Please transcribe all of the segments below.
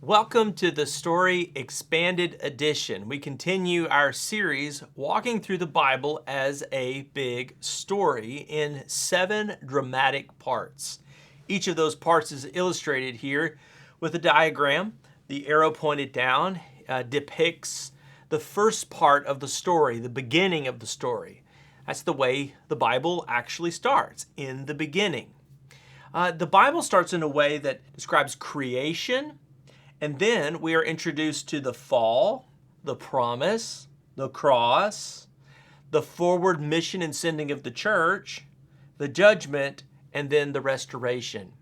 Welcome to the Story Expanded Edition. We continue our series walking through the Bible as a big story in 7 dramatic parts. Each of those parts is illustrated here with a diagram. The arrow pointed down depicts the first part of the story, the beginning of the story. That's the way the Bible actually starts, in the beginning. The Bible starts in a way that describes creation, and then we are introduced to the fall, the promise, the cross, the forward mission and sending of the church, the judgment, and then the restoration.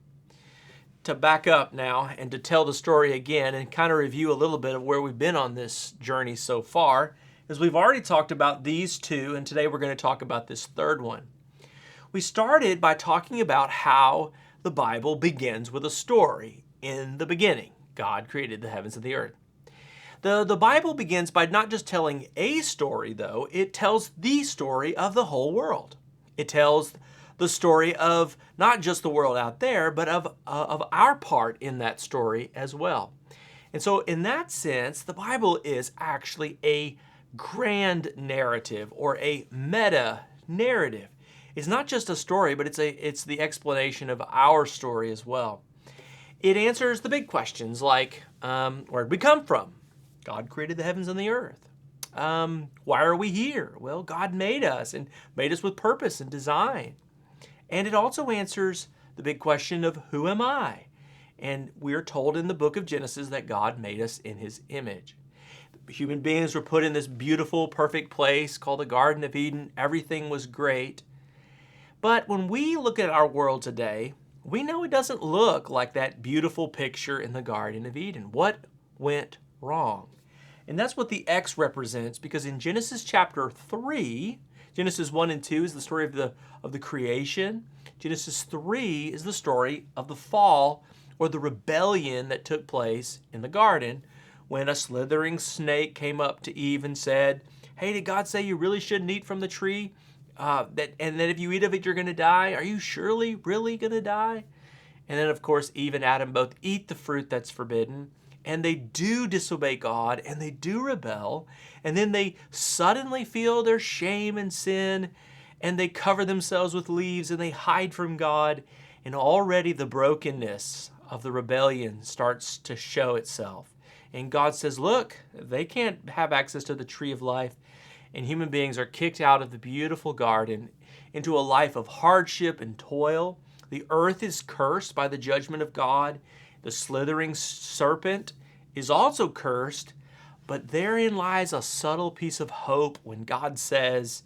To back up now and to tell the story again and kind of review a little bit of where we've been on this journey so far, is we've already talked about these two, and today we're going to talk about this third one. We started by talking about how the Bible begins with a story. In the beginning, God created the heavens and the earth. The Bible begins by not just telling a story, though, it tells the story of the whole world. It tells the story of not just the world out there, but of our part in that story as well. And so in that sense, the Bible is actually a grand narrative or a meta narrative. It's not just a story, but it's the explanation of our story as well. It answers the big questions like, where did we come from? God created the heavens and the earth. Why are we here? Well, God made us and made us with purpose and design. And it also answers the big question of who am I? And we're told in the book of Genesis that God made us in his image. Human beings were put in this beautiful, perfect place called the Garden of Eden. Everything was great. But when we look at our world today, we know it doesn't look like that beautiful picture in the Garden of Eden. What went wrong? And that's what the X represents, because in Genesis chapter 3, Genesis 1 and 2 is the story of the creation. Genesis 3 is the story of the fall, or the rebellion that took place in the garden when a slithering snake came up to Eve and said, "Hey, did God say you really shouldn't eat from the tree? That if you eat of it, you're going to die? Are you surely really going to die?" And then, of course, Eve and Adam both eat the fruit that's forbidden, and they do disobey God, and they do rebel, and then they suddenly feel their shame and sin, and they cover themselves with leaves, and they hide from God, and already the brokenness of the rebellion starts to show itself. And God says, look, they can't have access to the tree of life, and human beings are kicked out of the beautiful garden into a life of hardship and toil. The earth is cursed by the judgment of God. The slithering serpent is also cursed, but therein lies a subtle piece of hope when God says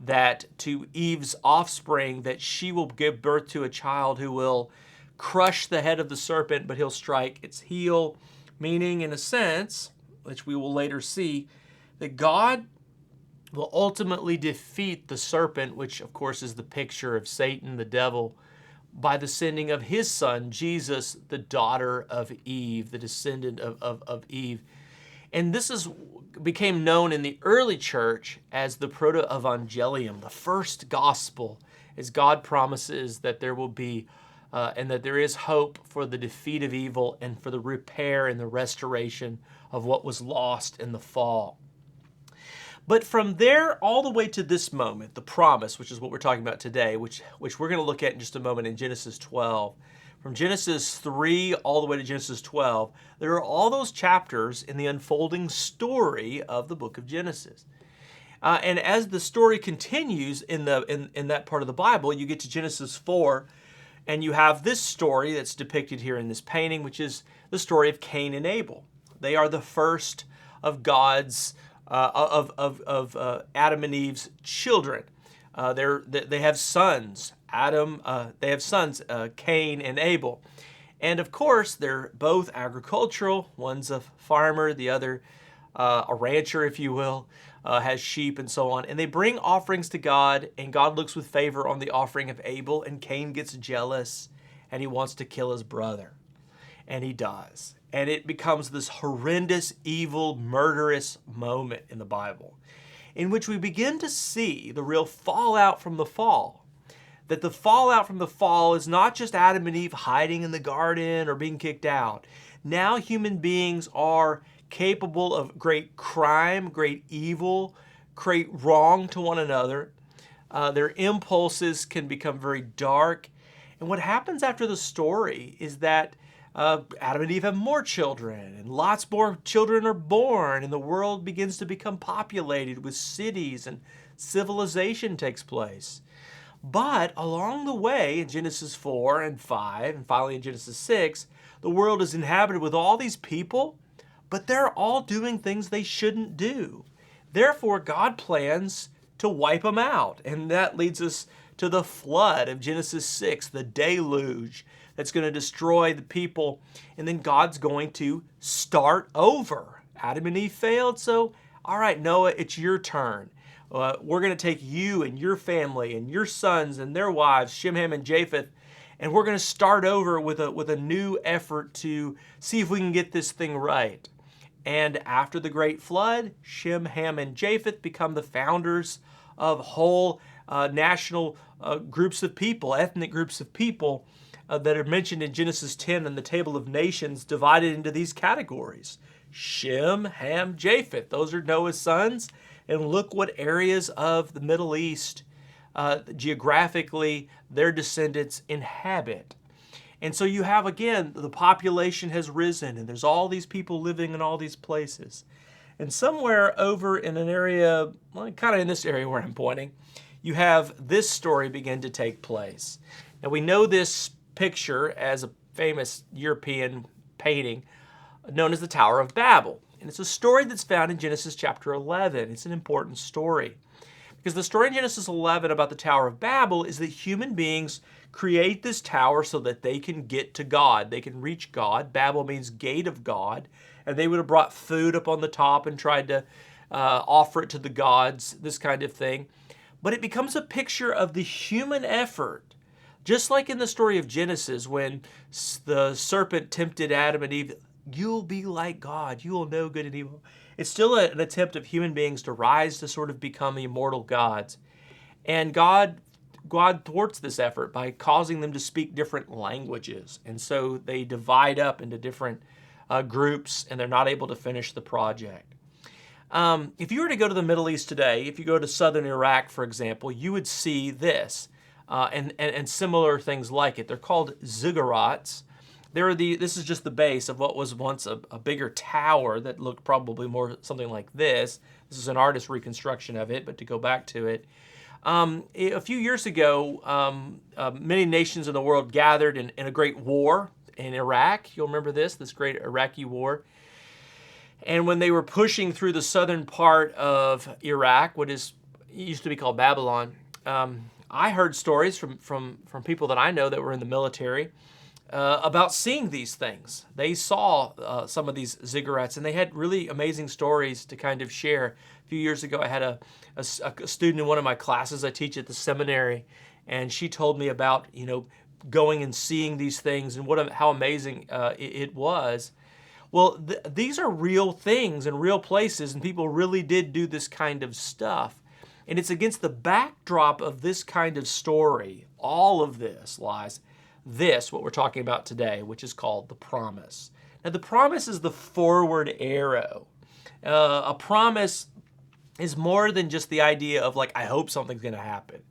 that to Eve's offspring, that she will give birth to a child who will crush the head of the serpent, but he'll strike its heel, meaning, in a sense, which we will later see, that God will ultimately defeat the serpent, which of course is the picture of Satan, the devil, by the sending of his son, Jesus, the daughter of Eve, the descendant of Eve. And this became known in the early church as the proto-evangelium, the first gospel, as God promises that there will be and that there is hope for the defeat of evil and for the repair and the restoration of what was lost in the fall. But from there all the way to this moment, the promise, which is what we're talking about today, which we're going to look at in just a moment in Genesis 12. From Genesis 3 all the way to Genesis 12, there are all those chapters in the unfolding story of the book of Genesis. And as the story continues in that part of the Bible, you get to Genesis 4, and you have this story that's depicted here in this painting, which is the story of Cain and Abel. They are the first of God's Adam and Eve's children. They have sons. They have sons, Cain and Abel. And of course, they're both agricultural. One's a farmer, the other a rancher, if you will, has sheep and so on. And they bring offerings to God, and God looks with favor on the offering of Abel, and Cain gets jealous, and he wants to kill his brother. And he does. And it becomes this horrendous, evil, murderous moment in the Bible in which we begin to see the real fallout from the fall. that the fallout from the fall is not just Adam and Eve hiding in the garden or being kicked out. Now human beings are capable of great crime, great evil, great wrong to one another. Their impulses can become very dark. And what happens after the story is that Adam and Eve have more children, and lots more children are born, and the world begins to become populated with cities, and civilization takes place. But along the way, in Genesis 4 and 5, and finally in Genesis 6, the world is inhabited with all these people, but they're all doing things they shouldn't do. Therefore, God plans to wipe them out. And that leads us to the flood of Genesis 6, the deluge that's going to destroy the people. And then God's going to start over. Adam and Eve failed, so all right, Noah, it's your turn. We're going to take you and your family and your sons and their wives, Shem, Ham, and Japheth, and we're going to start over with a new effort to see if we can get this thing right. And after the great flood, Shem, Ham, and Japheth become the founders of whole national groups of people, ethnic groups of people that are mentioned in Genesis 10 in the table of nations, divided into these categories. Shem, Ham, Japheth, those are Noah's sons. And look what areas of the Middle East, geographically, their descendants inhabit. And so you have, again, the population has risen, and there's all these people living in all these places. And somewhere over in an area, well, kind of in this area where I'm pointing, you have this story begin to take place. Now we know this picture as a famous European painting known as the Tower of Babel. And it's a story that's found in Genesis chapter 11. It's an important story. Because the story in Genesis 11 about the Tower of Babel is that human beings create this tower so that they can get to God. They can reach God. Babel means gate of God. And they would have brought food up on the top and tried to offer it to the gods, this kind of thing. But it becomes a picture of the human effort. Just like in the story of Genesis, when the serpent tempted Adam and Eve, you'll be like God. You will know good and evil. It's still an attempt of human beings to rise to sort of become immortal gods. And God thwarts this effort by causing them to speak different languages. And so they divide up into different groups, and they're not able to finish the project. If you were to go to the Middle East today, if you go to southern Iraq, for example, you would see this and similar things like it. They're called ziggurats. This is just the base of what was once a bigger tower that looked probably more something like this. This is an artist's reconstruction of it, but to go back to it. A few years ago, many nations in the world gathered in a great war in Iraq. You'll remember this great Iraqi war. And when they were pushing through the southern part of Iraq, what used to be called Babylon, I heard stories from people that I know that were in the military about seeing these things. They saw some of these ziggurats, and they had really amazing stories to kind of share. A few years ago, I had a student in one of my classes I teach at the seminary, and she told me about going and seeing these things and how amazing it was. Well, these are real things and real places, and people really did do this kind of stuff. And it's against the backdrop of this kind of story, all of this lies, what we're talking about today, which is called the promise. Now, the promise is the forward arrow. A promise is more than just the idea of I hope something's going to happen.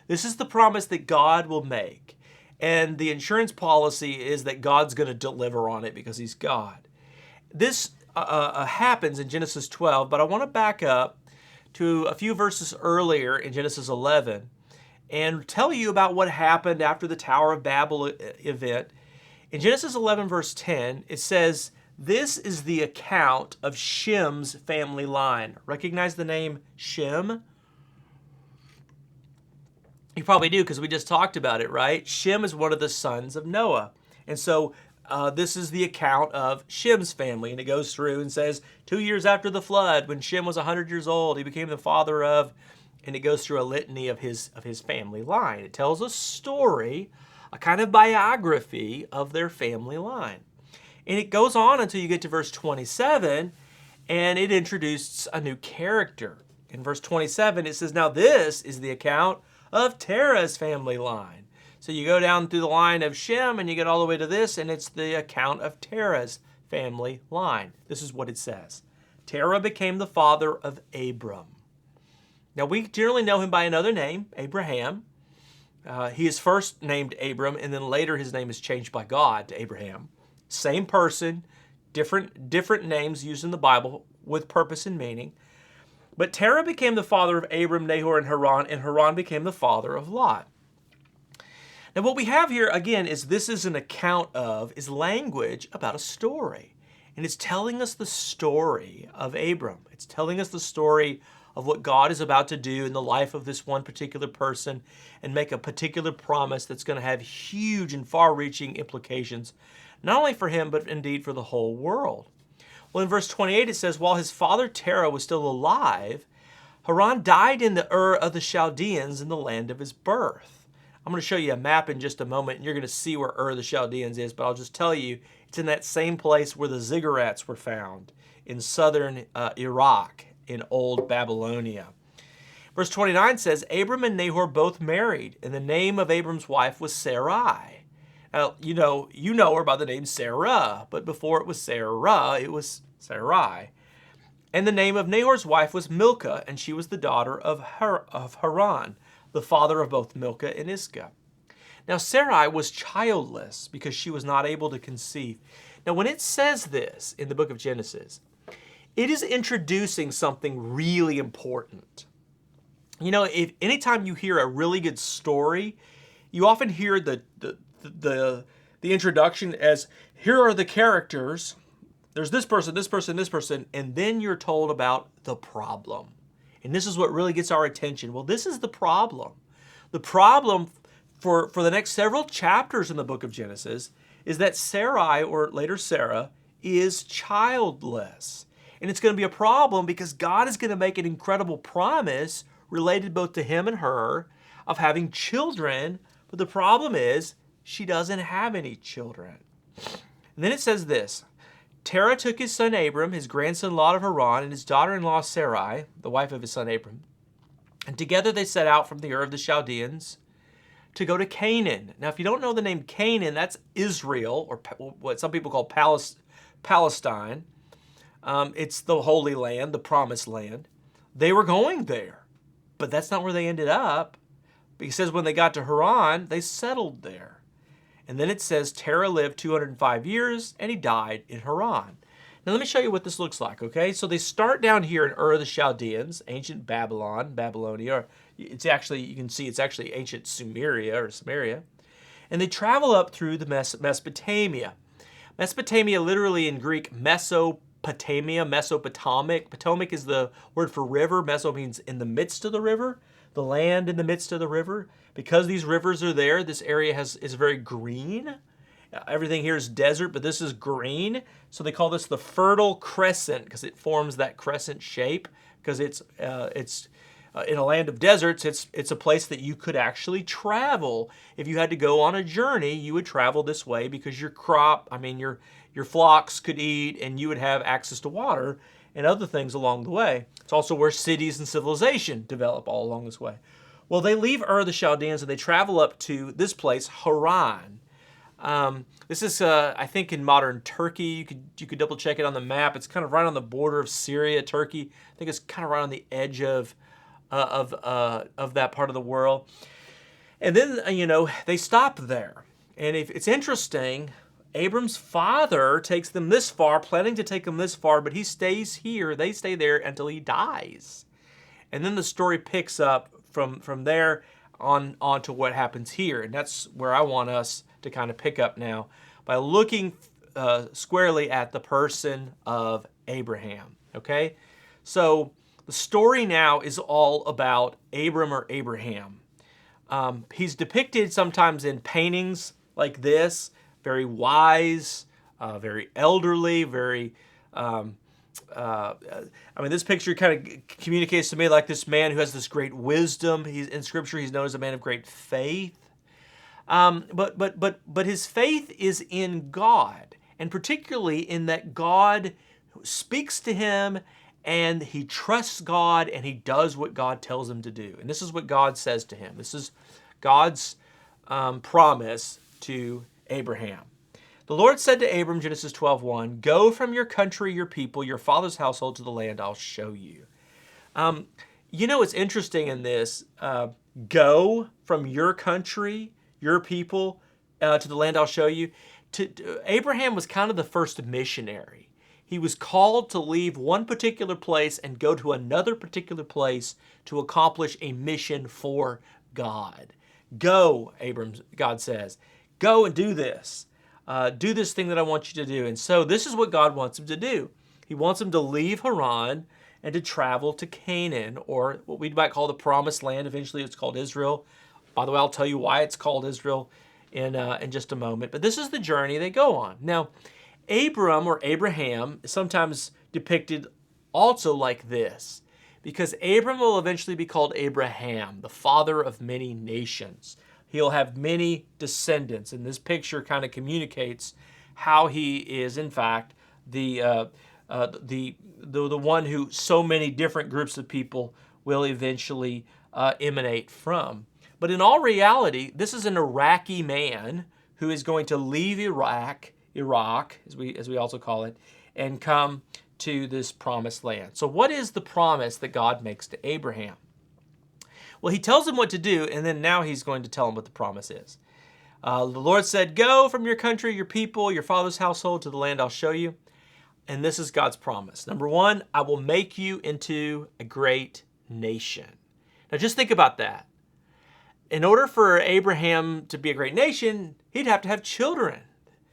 This is the promise that God will make. And the insurance policy is that God's going to deliver on it because he's God. This happens in Genesis 12, but I want to back up to a few verses earlier in Genesis 11 and tell you about what happened after the Tower of Babel event. In Genesis 11, verse 10, it says, "This is the account of Shem's family line." Recognize the name Shem? You probably do because we just talked about it, right? Shem is one of the sons of Noah. And so this is the account of Shem's family. And it goes through and says, 2 years after the flood, when Shem was 100 years old, he became the father of, and it goes through a litany of his family line. It tells a story, a kind of biography of their family line. And it goes on until you get to verse 27, and it introduces a new character. In verse 27, it says, "Now this is the account of Terah's family line. So you go down through the line of Shem and you get all the way to this, and it's the account of Terah's family line. This is what it says. Terah became the father of Abram. Now we generally know him by another name, Abraham. He is first named Abram, and then later his name is changed by God to Abraham. Same person, different names used in the Bible with purpose and meaning. But Terah became the father of Abram, Nahor, and Haran became the father of Lot. Now what we have here, again, is this is an account of, is language about a story. And it's telling us the story of Abram. It's telling us the story of what God is about to do in the life of this one particular person and make a particular promise that's going to have huge and far-reaching implications, not only for him, but indeed for the whole world. Well, in verse 28, it says, while his father Terah was still alive, Haran died in the Ur of the Chaldeans in the land of his birth. I'm going to show you a map in just a moment, and you're going to see where Ur of the Chaldeans is, but I'll just tell you, it's in that same place where the ziggurats were found in southern Iraq, in old Babylonia. Verse 29 says, Abram and Nahor both married, and the name of Abram's wife was Sarai. Now, you know her by the name Sarah, but before it was Sarah, it was Sarai. And the name of Nahor's wife was Milcah, and she was the daughter of Haran, the father of both Milcah and Iscah. Now Sarai was childless because she was not able to conceive. Now when it says this in the book of Genesis, it is introducing something really important. You know, if anytime you hear a really good story, you often hear the introduction as, here are the characters, there's this person, this person, this person, and then you're told about the problem. And this is what really gets our attention. Well, this is the problem. The problem for the next several chapters in the book of Genesis is that Sarai, or later Sarah, is childless. And it's going to be a problem because God is going to make an incredible promise related both to him and her of having children. But the problem is she doesn't have any children. And then it says this, Terah took his son Abram, his grandson Lot of Haran, and his daughter-in-law Sarai, the wife of his son Abram. And together they set out from the Ur of the Chaldeans to go to Canaan. Now, if you don't know the name Canaan, that's Israel, or what some people call Palestine. It's the Holy Land, the Promised Land. They were going there, but that's not where they ended up. He says when they got to Haran, they settled there. And then it says Terah lived 205 years, and he died in Haran. Now let me show you what this looks like, okay? So they start down here in Ur of the Chaldeans, ancient Babylonia. Or it's actually, you can see it's actually ancient Samaria. And they travel up through the Mesopotamia. Mesopotamia, literally in Greek, Mesopotamia, Mesopotamic. Potomac is the word for river. Meso means in the midst of the river, the land in the midst of the river. Because these rivers are there, this area is very green. Everything here is desert, but this is green. So they call this the Fertile Crescent because it forms that crescent shape. Because it's in a land of deserts, it's a place that you could actually travel. If you had to go on a journey, you would travel this way because your flocks could eat and you would have access to water and other things along the way. It's also where cities and civilization develop all along this way. Well, they leave Ur of the Chaldeans and they travel up to this place, Haran. This is, I think, in modern Turkey. You could double check it on the map. It's kind of right on the border of Syria, Turkey. I think it's kind of right on the edge of that part of the world. And then, they stop there. And if it's interesting, Abram's father takes them this far, planning to take them this far, but he stays here. They stay there until he dies. And then the story picks up from there on to what happens here. And that's where I want us to kind of pick up now by looking squarely at the person of Abraham, okay? So the story now is all about Abram or Abraham. He's depicted sometimes in paintings like this, very wise, very elderly, very... this picture kind of communicates to me like this man who has this great wisdom. He's in Scripture. He's known as a man of great faith. But his faith is in God, and particularly in that God speaks to him and he trusts God, and he does what God tells him to do. And this is what God says to him. This is God's promise to Abraham. The Lord said to Abram, Genesis 12:1, "Go from your country, your people, your father's household to the land I'll show you." What's interesting in this? Go from your country, your people, to the land I'll show you. Abraham was kind of the first missionary. He was called to leave one particular place and go to another particular place to accomplish a mission for God. Go, God says, go and do this. Do this thing that I want you to do. And so this is what God wants him to do. He wants him to leave Haran and to travel to Canaan, or what we might call the Promised Land. Eventually it's called Israel. By the way, I'll tell you why it's called Israel in just a moment. But this is the journey they go on. Now, Abram or Abraham is sometimes depicted also like this, because Abram will eventually be called Abraham, the father of many nations. He'll have many descendants, and this picture kind of communicates how he is, in fact, the one who so many different groups of people will eventually emanate from. But in all reality, this is an Iraqi man who is going to leave Iraq, as we also call it, and come to this promised land. So what is the promise that God makes to Abraham? Well, he tells him what to do, and then now he's going to tell him what the promise is. The Lord said, "Go from your country, your people, your father's household to the land I'll show you." And this is God's promise. Number one, I will make you into a great nation. Now just think about that. In order for Abraham to be a great nation, he'd have to have children,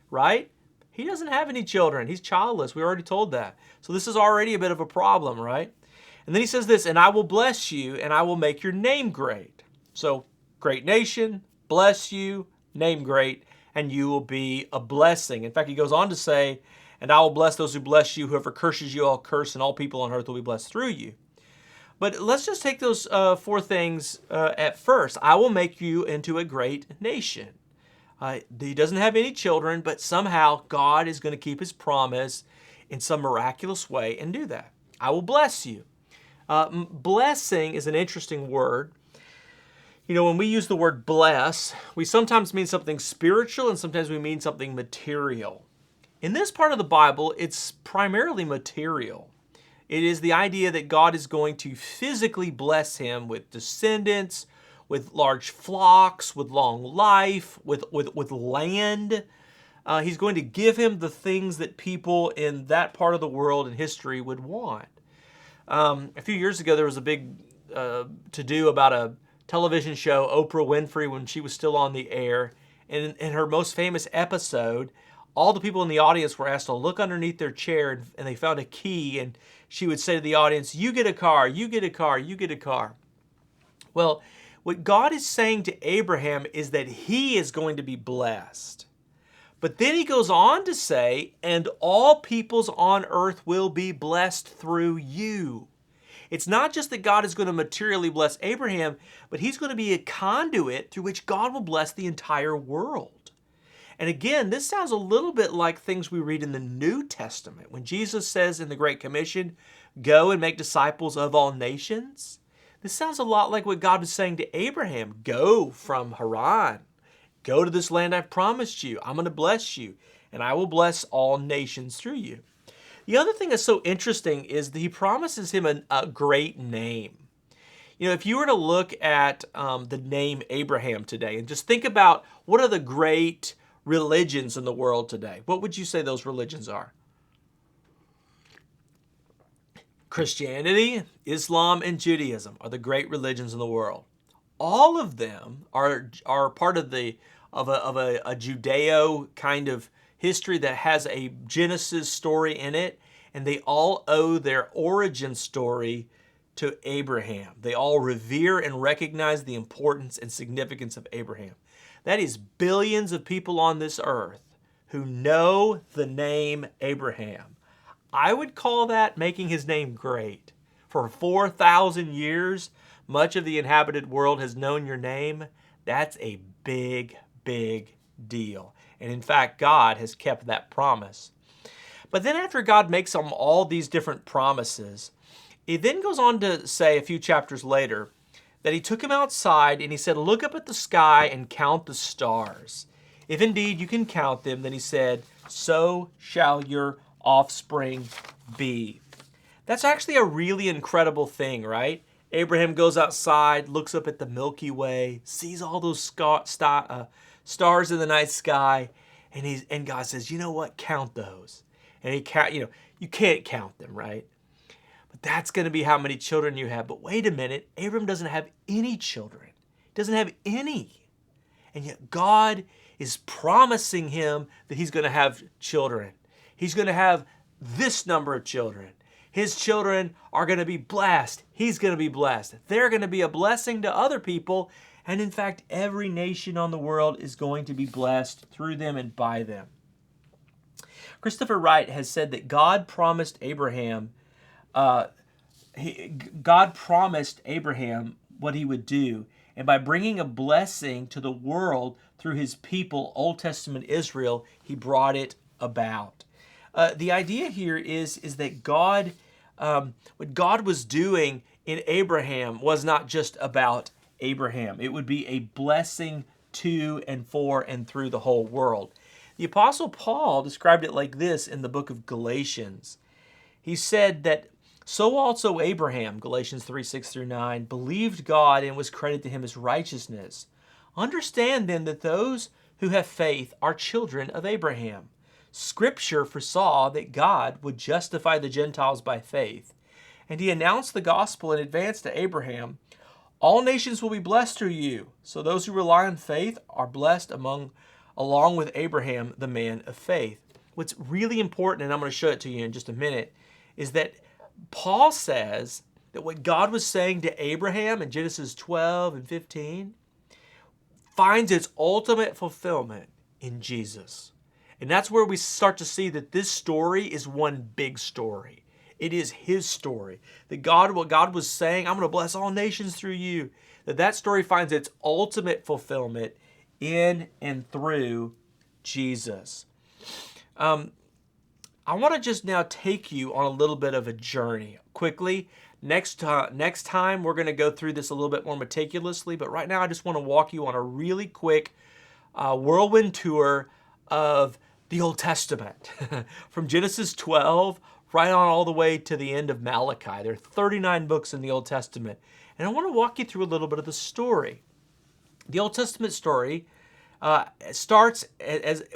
right? He doesn't have any children. He's childless. We already told that. So this is already a bit of a problem, right? And then he says this, "And I will bless you, and I will make your name great." So great nation, bless you, name great, and you will be a blessing. In fact, he goes on to say, "And I will bless those who bless you. Whoever curses you, I'll curse, and all people on earth will be blessed through you." But let's just take those four things at first. I will make you into a great nation. He doesn't have any children, but somehow God is going to keep his promise in some miraculous way and do that. I will bless you. Blessing is an interesting word. You know, when we use the word bless, we sometimes mean something spiritual and sometimes we mean something material. In this part of the Bible, it's primarily material. It is the idea that God is going to physically bless him with descendants, with large flocks, with long life, with land. He's going to give him the things that people in that part of the world and history would want. A few years ago, there was a big to-do about a television show, Oprah Winfrey, when she was still on the air. And in her most famous episode, all the people in the audience were asked to look underneath their chair, and they found a key, and she would say to the audience, "You get a car, you get a car, you get a car." Well, what God is saying to Abraham is that he is going to be blessed. But then he goes on to say, "And all peoples on earth will be blessed through you." It's not just that God is going to materially bless Abraham, but he's going to be a conduit through which God will bless the entire world. And again, this sounds a little bit like things we read in the New Testament. When Jesus says in the Great Commission, "Go and make disciples of all nations." This sounds a lot like what God was saying to Abraham. Go from Haran. Go to this land I've promised you. I'm going to bless you, and I will bless all nations through you. The other thing that's so interesting is that he promises him a great name. You know, if you were to look at the name Abraham today and just think about what are the great religions in the world today, what would you say those religions are? Christianity, Islam, and Judaism are the great religions in the world. All of them are part of a Judeo kind of history that has a Genesis story in it, and they all owe their origin story to Abraham. They all revere and recognize the importance and significance of Abraham. That is billions of people on this earth who know the name Abraham. I would call that making his name great. For 4,000 years, much of the inhabited world has known your name. That's a big, big deal. And in fact, God has kept that promise. But then after God makes all these different promises, He then goes on to say a few chapters later that he took him outside and he said, look up at the sky and count the stars. If indeed you can count them, then he said, so shall your offspring be. That's actually a really incredible thing, right? Abraham goes outside, looks up at the Milky Way, sees all those stars in the night sky, and God says, you know what? Count those. And you can't count them, right? But that's going to be how many children you have. But wait a minute, Abram doesn't have any children. He doesn't have any. And yet God is promising him that he's going to have children. He's going to have this number of children. His children are going to be blessed. He's going to be blessed. They're going to be a blessing to other people. And in fact, every nation on the world is going to be blessed through them and by them. Christopher Wright has said that God promised Abraham what he would do. And by bringing a blessing to the world through his people, Old Testament Israel, he brought it about. The idea here is that God, what God was doing in Abraham was not just about Abraham. It would be a blessing to and for and through the whole world. The Apostle Paul described it like this in the book of Galatians. He said that, so also Abraham, Galatians 3:6-9, believed God and was credited to him as righteousness. Understand then that those who have faith are children of Abraham. Scripture foresaw that God would justify the Gentiles by faith, and he announced the gospel in advance to Abraham. All nations will be blessed through you. So those who rely on faith are blessed along with Abraham, the man of faith. What's really important, and I'm going to show it to you in just a minute, is that Paul says that what God was saying to Abraham in Genesis 12 and 15 finds its ultimate fulfillment in Jesus. And that's where we start to see that this story is one big story. It is his story. That what God was saying, I'm going to bless all nations through you, that story finds its ultimate fulfillment in and through Jesus. I want to just now take you on a little bit of a journey. Quickly, next time we're going to go through this a little bit more meticulously, but right now I just want to walk you on a really quick whirlwind tour of the Old Testament. From Genesis 12 right on all the way to the end of Malachi. There are 39 books in the Old Testament. And I want to walk you through a little bit of the story. The Old Testament story starts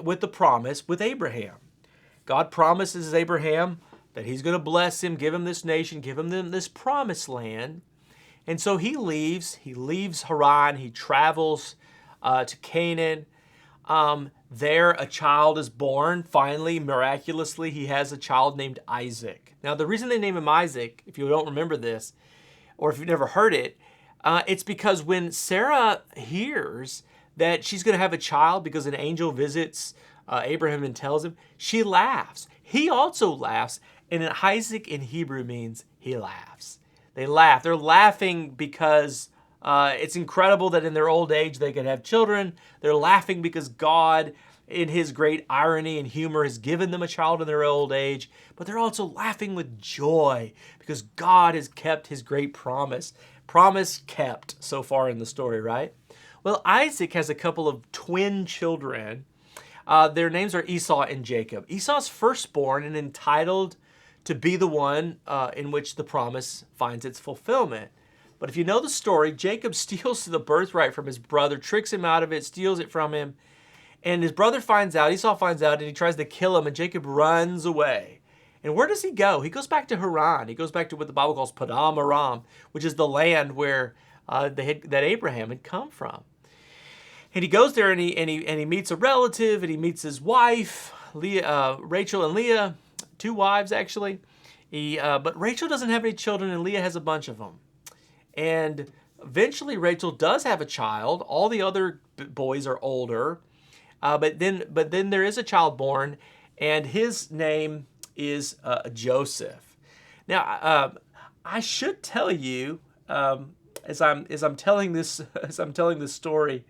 with the promise with Abraham. God promises Abraham that he's going to bless him, give him this nation, give him this promised land. And so he leaves Haran, he travels to Canaan. There a child is born. Finally, miraculously, he has a child named Isaac. Now, the reason they name him Isaac, if you don't remember this, or if you've never heard it, it's because when Sarah hears that she's going to have a child because an angel visits Abraham and tells him, she laughs. He also laughs, and Isaac in Hebrew means he laughs. They laugh. They're laughing because it's incredible that in their old age they could have children. They're laughing because God, in his great irony and humor, has given them a child in their old age. But they're also laughing with joy because God has kept his great promise. Promise kept so far in the story, right? Well, Isaac has a couple of twin children. Their names are Esau and Jacob. Esau's firstborn and entitled to be the one in which the promise finds its fulfillment. But if you know the story, Jacob steals the birthright from his brother, tricks him out of it, steals it from him. And his brother finds out, Esau finds out, and he tries to kill him, and Jacob runs away. And where does he go? He goes back to Haran. He goes back to what the Bible calls Padam Aram, which is the land where that Abraham had come from. And he goes there and he meets a relative, and he meets his wife, Rachel and Leah, two wives actually. But Rachel doesn't have any children, and Leah has a bunch of them. And eventually Rachel does have a child. All the other boys are older, but then there is a child born, and his name is Joseph. Now I should tell you as I'm telling this story.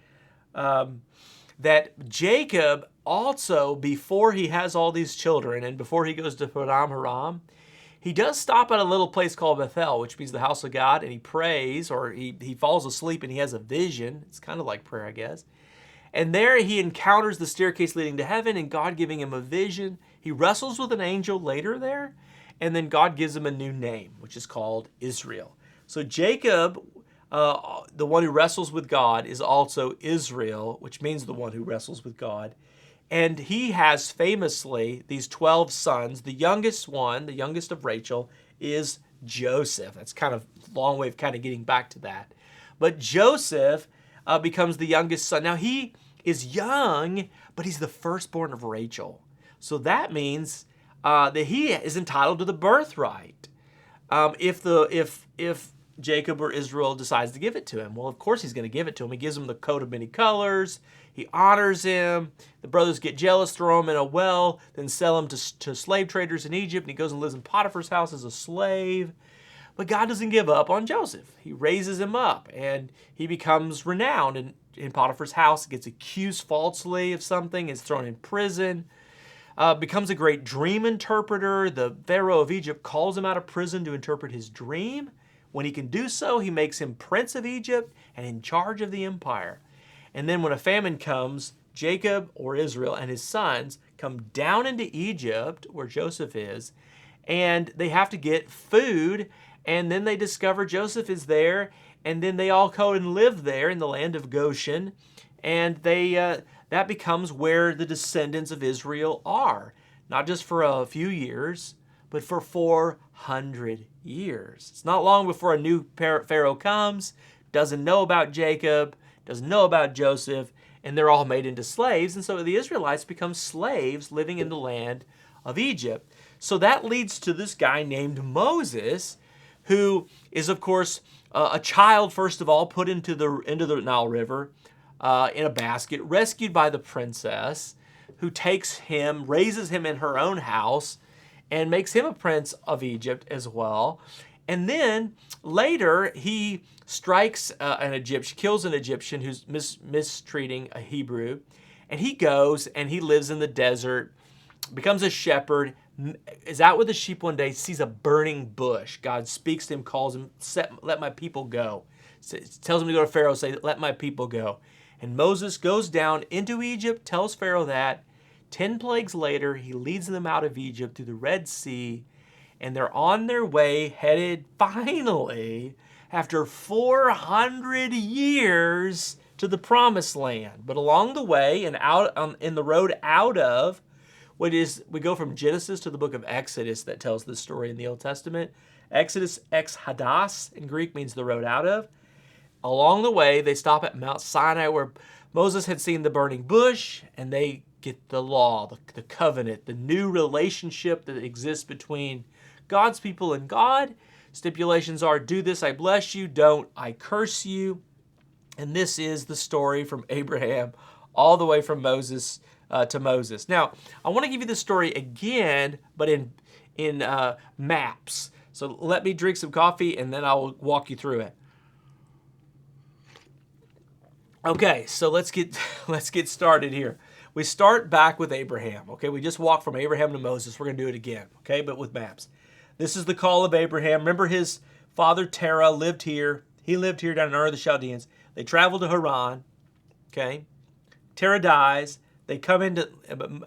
That Jacob also, before he has all these children and before he goes to Padam Aram, He does stop at a little place called Bethel, which means the house of God, and he prays, or he falls asleep and he has a vision. It's kind of like prayer, I guess. And there he encounters the staircase leading to heaven and God giving him a vision. He wrestles with an angel later there, and then God gives him a new name, which is called Israel. So Jacob, the one who wrestles with God, is also Israel, which means the one who wrestles with God. And he has famously these 12 sons. The youngest one, the youngest of Rachel, is Joseph. That's kind of a long way of kind of getting back to that. But Joseph becomes the youngest son. Now he is young, but he's the firstborn of Rachel. So that means that he is entitled to the birthright. If Jacob or Israel decides to give it to him, well, of course he's going to give it to him. He gives him the coat of many colors. He honors him. The brothers get jealous, throw him in a well, then sell him to slave traders in Egypt. And he goes and lives in Potiphar's house as a slave. But God doesn't give up on Joseph. He raises him up, and he becomes renowned in Potiphar's house. Gets accused falsely of something, is thrown in prison, becomes a great dream interpreter. The Pharaoh of Egypt calls him out of prison to interpret his dream. When he can do so, he makes him prince of Egypt and in charge of the empire. And then when a famine comes, Jacob or Israel and his sons come down into Egypt, where Joseph is, and they have to get food. And then they discover Joseph is there, and then they all go and live there in the land of Goshen. And that becomes where the descendants of Israel are, not just for a few years, but for 400 years. It's not long before a new Pharaoh comes, doesn't know about Jacob, doesn't know about Joseph, and they're all made into slaves. And so the Israelites become slaves living in the land of Egypt. So that leads to this guy named Moses, who is, of course, a child, first of all, put into the Nile River in a basket, rescued by the princess, who takes him, raises him in her own house, and makes him a prince of Egypt as well. And then later, he strikes an Egyptian, kills an Egyptian who's mistreating a Hebrew, and he goes and he lives in the desert, becomes a shepherd, is out with the sheep one day, sees a burning bush. God speaks to him, calls him, let my people go. Tells him to go to Pharaoh, say, let my people go. And Moses goes down into Egypt, tells Pharaoh that. 10 plagues later, he leads them out of Egypt through the Red Sea, and they're on their way, headed finally, after 400 years, to the Promised Land. But along the way, and out in the road out of, we go from Genesis to the book of Exodus that tells this story in the Old Testament. Exodus, ex-hadas in Greek, means the road out of. Along the way, they stop at Mount Sinai, where Moses had seen the burning bush, and they get the law, the covenant, the new relationship that exists between God's people and God. Stipulations are, do this, I bless you, don't, I curse you. And this is the story from Abraham all the way from Moses to Moses. Now, I want to give you the story again, but in maps. So let me drink some coffee, and then I'll walk you through it. Okay, so let's get started here. We start back with Abraham, okay? We just walked from Abraham to Moses. We're going to do it again, okay, but with maps. This is the call of Abraham. Remember, his father Terah lived here. He lived here down in Ur of the Chaldeans. They traveled to Haran, okay? Terah dies. They come into,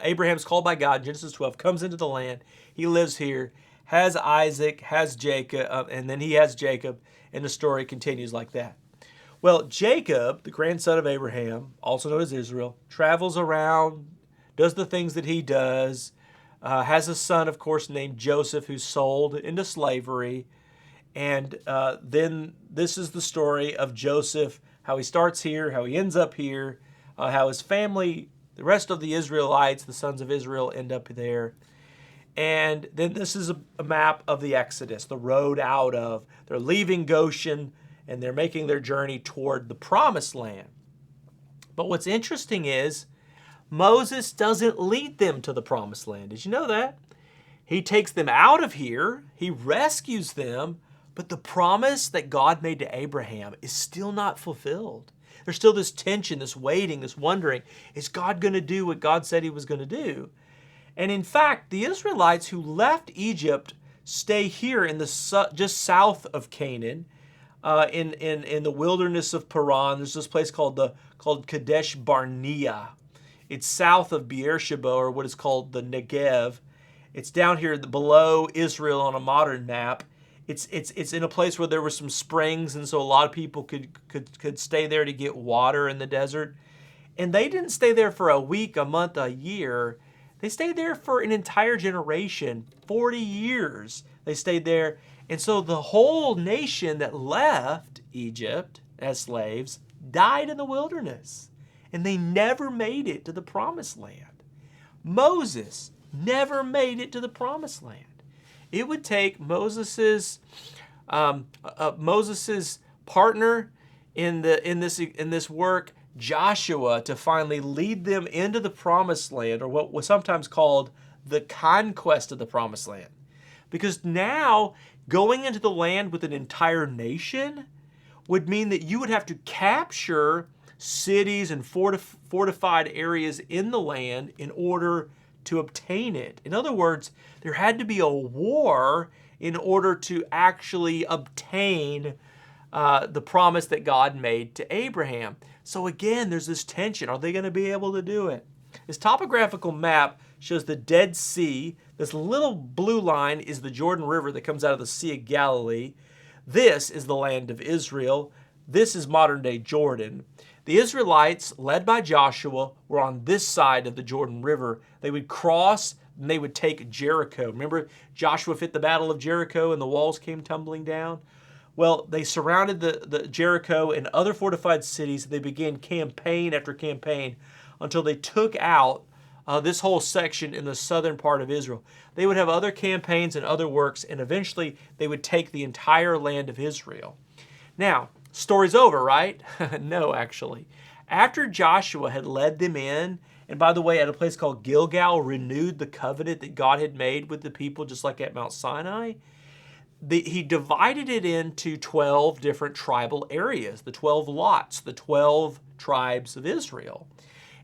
Abraham's called by God, Genesis 12, comes into the land. He lives here, has Isaac, has Jacob, and then he has Jacob, and the story continues like that. Well, Jacob, the grandson of Abraham, also known as Israel, travels around, does the things that he does, has a son, of course, named Joseph, who's sold into slavery. And then this is the story of Joseph, how he starts here, how he ends up here, how his family, the rest of the Israelites, the sons of Israel, end up there. And then this is a map of the Exodus, the road out of. They're leaving Goshen, and they're making their journey toward the Promised Land. But what's interesting is Moses doesn't lead them to the Promised Land. Did you know that? He takes them out of here, he rescues them, but the promise that God made to Abraham is still not fulfilled. There's still this tension, this waiting, this wondering, is God going to do what God said he was going to do? And in fact, the Israelites who left Egypt stay here in the just south of Canaan, in the wilderness of Paran. There's this place called Kadesh Barnea. It's south of Beersheba, or what is called the Negev. It's down here below Israel on a modern map. It's in a place where there were some springs, and so a lot of people could stay there to get water in the desert. And they didn't stay there for a week, a month, a year. They stayed there for an entire generation, 40 years. They stayed there. And so the whole nation that left Egypt as slaves died in the wilderness. And they never made it to the promised land. Moses never made it to the promised land. It would take Moses's partner in this work, Joshua, to finally lead them into the promised land, or what was sometimes called the conquest of the promised land. Because now going into the land with an entire nation would mean that you would have to capture cities and fortified areas in the land in order to obtain it. In other words, there had to be a war in order to actually obtain the promise that God made to Abraham. So again, there's this tension. Are they going to be able to do it? This topographical map shows the Dead Sea. This little blue line is the Jordan River that comes out of the Sea of Galilee. This is the land of Israel. This is modern-day Jordan. The Israelites, led by Joshua, were on this side of the Jordan River. They would cross and they would take Jericho. Remember, Joshua fit the battle of Jericho and the walls came tumbling down? Well, they surrounded the Jericho and other fortified cities. They began campaign after campaign until they took out this whole section in the southern part of Israel. They would have other campaigns and other works, and eventually they would take the entire land of Israel. Now, story's over, right? No, actually. After Joshua had led them in, and by the way, at a place called Gilgal, renewed the covenant that God had made with the people, just like at Mount Sinai, he divided it into 12 different tribal areas, the 12 lots, the 12 tribes of Israel.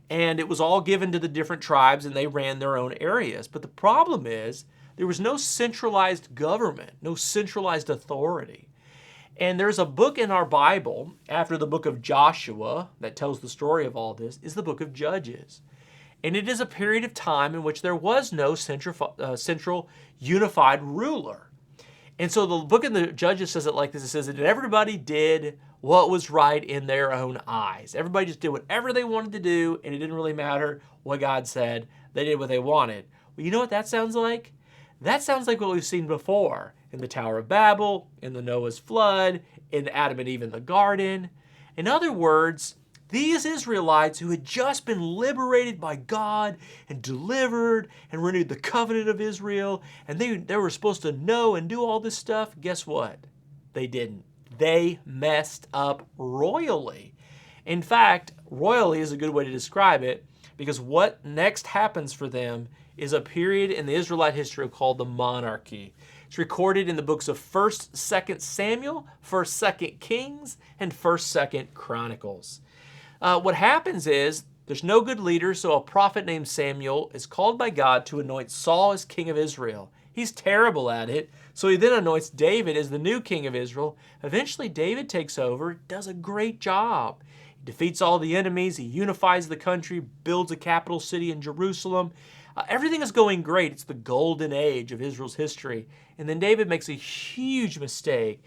And it was all given to the different tribes, and they ran their own areas. But the problem is, there was no centralized government, no centralized authority. And there's a book in our Bible, after the book of Joshua, that tells the story of all this, is the book of Judges. And it is a period of time in which there was no central unified ruler. And so the book of the Judges says it like this. It says that everybody did what was right in their own eyes. Everybody just did whatever they wanted to do, and it didn't really matter what God said. They did what they wanted. Well, you know what that sounds like? That sounds like what we've seen before in the Tower of Babel, in the Noah's flood, in Adam and Eve in the garden. In other words, these Israelites who had just been liberated by God and delivered and renewed the covenant of Israel, and they were supposed to know and do all this stuff, guess what? They didn't. They messed up royally. In fact, royally is a good way to describe it, because what next happens for them is a period in the Israelite history called the monarchy. It's recorded in the books of 1st, 2nd Samuel, 1st, 2nd Kings, and 1st, 2nd Chronicles. What happens is there's no good leader, so a prophet named Samuel is called by God to anoint Saul as king of Israel. He's terrible at it, so he then anoints David as the new king of Israel. Eventually, David takes over, does a great job. He defeats all the enemies, he unifies the country, builds a capital city in Jerusalem. Everything is going great. It's the golden age of Israel's history. And then David makes a huge mistake.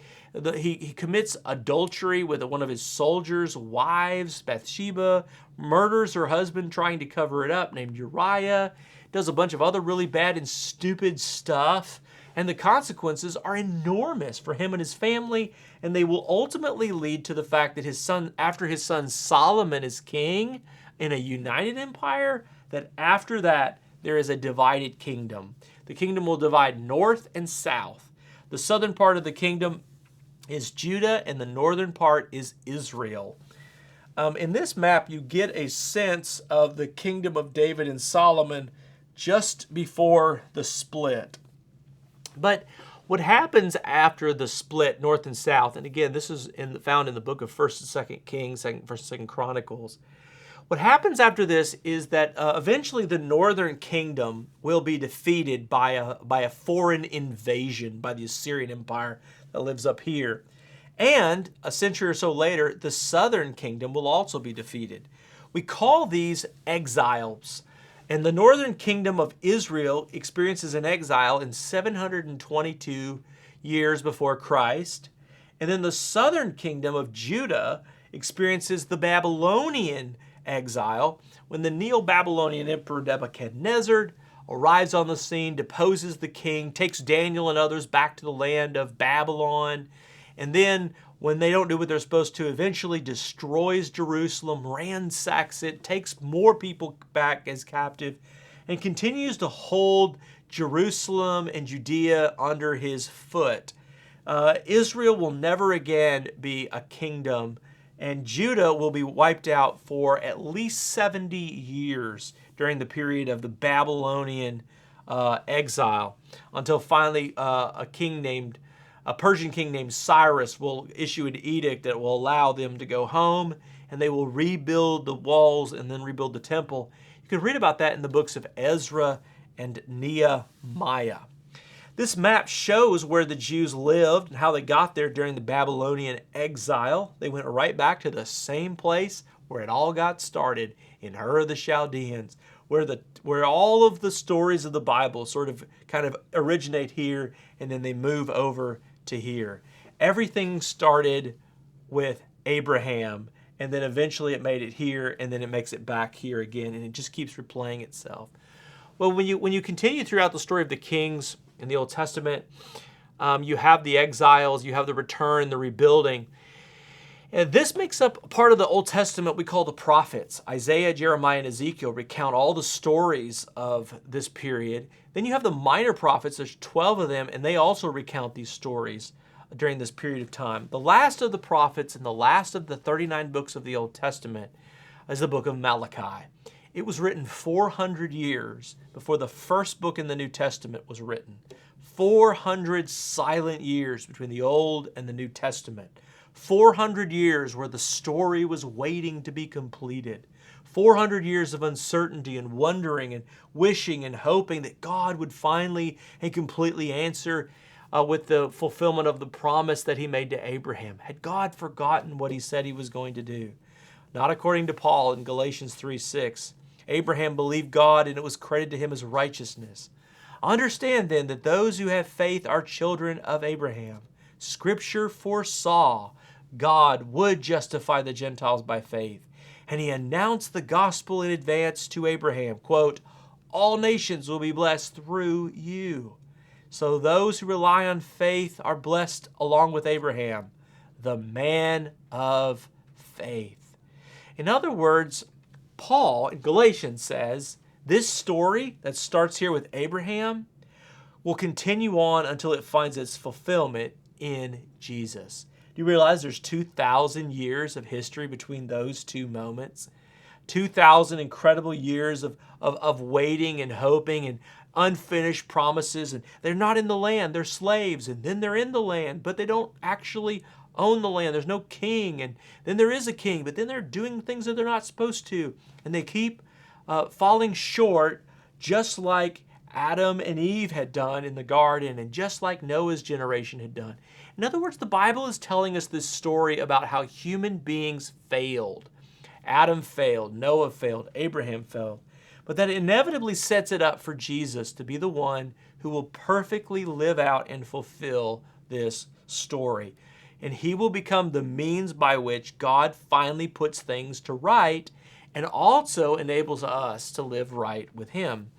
He commits adultery with one of his soldiers' wives, Bathsheba, murders her husband trying to cover it up, named Uriah, does a bunch of other really bad and stupid stuff. And the consequences are enormous for him and his family, and they will ultimately lead to the fact that after his son Solomon is king in a united empire, that after that, there is a divided kingdom. The kingdom will divide north and south. The southern part of the kingdom is Judah, and the northern part is Israel. In this map, you get a sense of the kingdom of David and Solomon just before the split. But what happens after the split, north and south, and again, this is found in the book of 1st and 2nd Kings, 1st and 2nd Chronicles. What happens after this is that eventually the northern kingdom will be defeated by a foreign invasion by the Assyrian Empire that lives up here. And a century or so later, the southern kingdom will also be defeated. We call these exiles. And the northern kingdom of Israel experiences an exile in 722 years before Christ. And then the southern kingdom of Judah experiences the Babylonian exile when the Neo-Babylonian Emperor Nebuchadnezzar arrives on the scene, deposes the king, takes Daniel and others back to the land of Babylon, and then when they don't do what they're supposed to, eventually destroys Jerusalem, ransacks it, takes more people back as captive, and continues to hold Jerusalem and Judea under his foot. Israel will never again be a kingdom, and Judah will be wiped out for at least 70 years during the period of the Babylonian exile, until finally a Persian king named Cyrus will issue an edict that will allow them to go home, and they will rebuild the walls and then rebuild the temple. You can read about that in the books of Ezra and Nehemiah. This map shows where the Jews lived and how they got there during the Babylonian exile. They went right back to the same place where it all got started, in Ur of the Chaldeans, where all of the stories of the Bible kind of originate here, and then they move over to here. Everything started with Abraham, and then eventually it made it here, and then it makes it back here again, and it just keeps replaying itself. Well, when you continue throughout the story of the kings in the Old Testament, you have the exiles, you have the return, the rebuilding. And this makes up part of the Old Testament we call the prophets. Isaiah, Jeremiah, and Ezekiel recount all the stories of this period. Then you have the minor prophets, there's 12 of them, and they also recount these stories during this period of time. The last of the prophets and the last of the 39 books of the Old Testament is the book of Malachi. It was written 400 years before the first book in the New Testament was written. 400 silent years between the Old and the New Testament. 400 years where the story was waiting to be completed. 400 years of uncertainty and wondering and wishing and hoping that God would finally and completely answer with the fulfillment of the promise that he made to Abraham. Had God forgotten what he said he was going to do? Not according to Paul in Galatians 3:6. Abraham believed God, and it was credited to him as righteousness. Understand then that those who have faith are children of Abraham. Scripture foresaw God would justify the Gentiles by faith, and he announced the gospel in advance to Abraham, quote, "All nations will be blessed through you." So those who rely on faith are blessed along with Abraham, the man of faith. In other words, Paul in Galatians says this story that starts here with Abraham will continue on until it finds its fulfillment in Jesus. Do you realize there's 2,000 years of history between those two moments? 2,000 incredible years of waiting and hoping and unfinished promises. And they're not in the land, they're slaves. And then they're in the land, but they don't actually own the land. There's no king. And then there is a king, but then they're doing things that they're not supposed to. And they keep falling short, just like Adam and Eve had done in the garden, and just like Noah's generation had done. In other words, the Bible is telling us this story about how human beings failed. Adam failed, Noah failed, Abraham failed. But that inevitably sets it up for Jesus to be the one who will perfectly live out and fulfill this story. And he will become the means by which God finally puts things to right and also enables us to live right with him.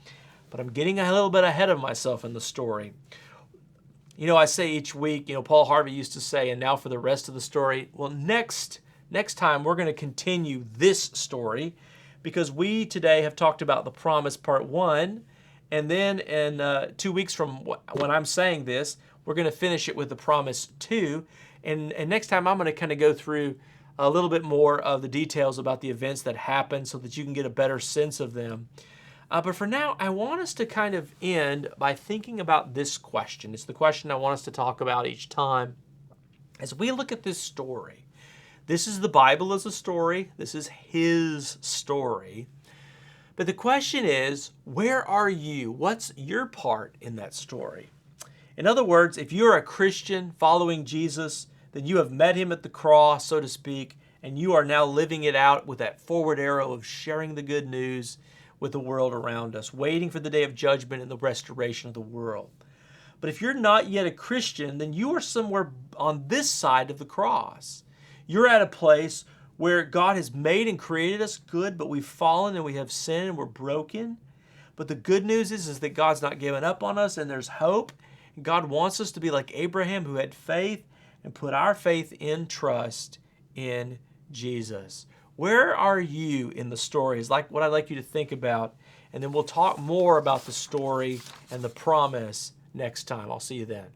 But I'm getting a little bit ahead of myself in the story. I say each week, Paul Harvey used to say, and now for the rest of the story. Well, next time we're going to continue this story, because we today have talked about the promise part 1, and then in 2 weeks from when I'm saying this, we're going to finish it with the promise 2. And next time I'm going to kind of go through a little bit more of the details about the events that happened so that you can get a better sense of them. But for now, I want us to kind of end by thinking about this question. It's the question I want us to talk about each time. As we look at this story, This is the Bible as a story. This is his story. But the question is, where are you? What's your part in that story? In other words, if you're a Christian following Jesus, then you have met him at the cross, so to speak, and you are now living it out with that forward arrow of sharing the good news with the world around us, waiting for the day of judgment and the restoration of the world. But if you're not yet a Christian, then you are somewhere on this side of the cross. You're at a place where God has made and created us good, but we've fallen and we have sinned and we're broken. But the good news is that God's not given up on us and there's hope. God wants us to be like Abraham, who had faith and put our faith in trust in Jesus. Where are you in the story is like what I'd like you to think about. And then we'll talk more about the story and the promise next time. I'll see you then.